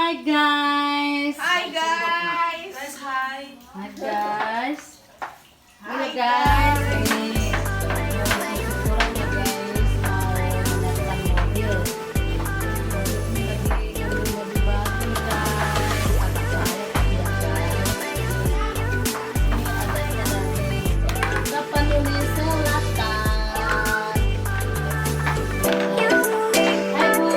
Hi guys. Hi guys. Guys, hi. Hi guys. Hi guys. guys. Ini kurang ya guys. Mau menyiapkan mobil. Ini lagi ngambil mobil baru guys. Agak bahaya tapi ya guys. Ini adanya dari Tapanuli Selatan. Hai Bu.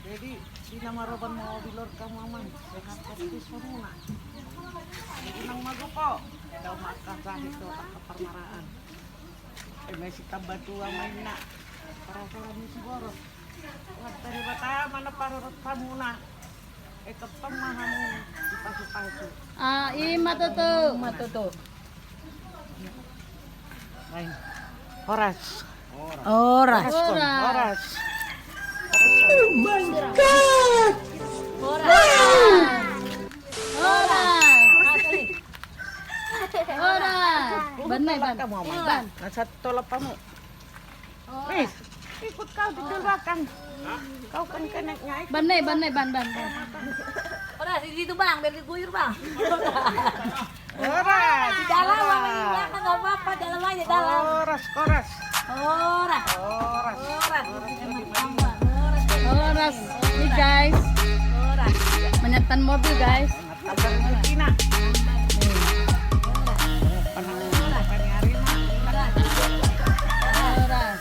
Jadi di nama roban mau di lor kamu aman sehat pasti semua. Inang magupo daw makasahit to tak permaraan. Messi tambah tua main nak para ni siguro. Wag tadi bata mana parot kamu na. Kapag mahamu ipasu-pasu. Matuto. Lain. Horas. Oras. Horas. Oh my God! Oras! Banay, kamu aman. Nasa tolap kamu. Wis, ikut kau di belakang. Kau kan kena nyai. Banay. Oras, di situ bang, biar diguyur bang. Horas. Di dalam bang, ini belakang nggak apa-apa, dalam aja dalam. Horas. Oras. Oras. Ini guys, Oras. menyiapkan mobil guys. Tagar Cina. Oras.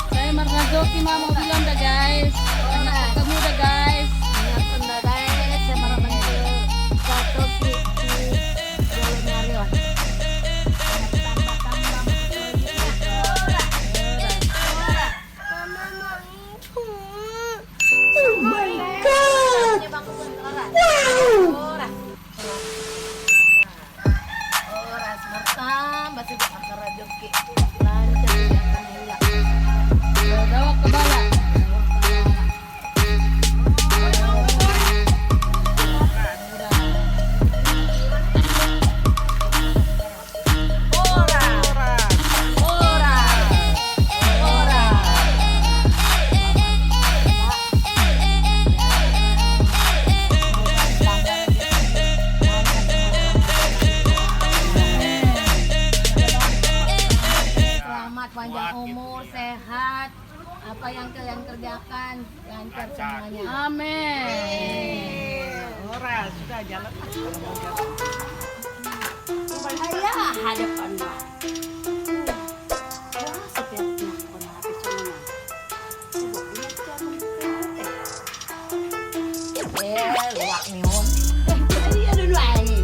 Saya Marna Zoki mau mobilan dah guys. Anak ketemu dah guys. Ingatkan guys, saya marah bantu satu kiki jalan nyarion. Oh my God! Oras, bertambah sih akar rezeki. Lancar ya kan hilang. Dawak ke bala. Selamat panjang umur, sehat. Apa yang kalian kerjakan lancar semuanya. Amin. Horas sudah jalan. Ayah hadapan Mbak. Luak nih on. Tadi ada dua lagi.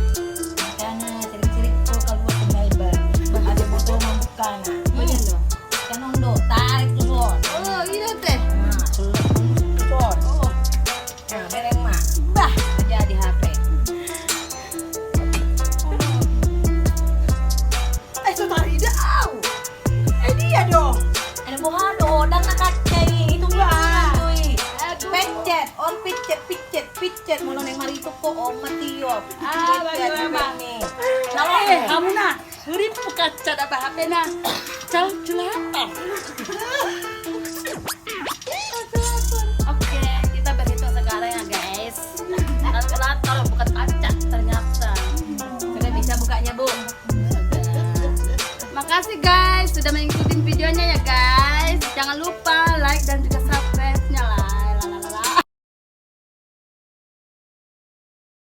Makanya sering-sering tuh kalau buat ke Melbourne ada foto membuka nah. Bener loh. Kan ondo tarik tuh Lord. Oh iya teh. Nah, Lord. Oh. Nah, bereng mah. Bah, jadi HP. Setari dah. Dia dong. Ada buah do dan nak kacai itu enggak. Picet, on picet mulu neng mari itu kok om Matio. Bagaimana? Kamu nah, sering buka cat apa HP nah. Jauh jelata.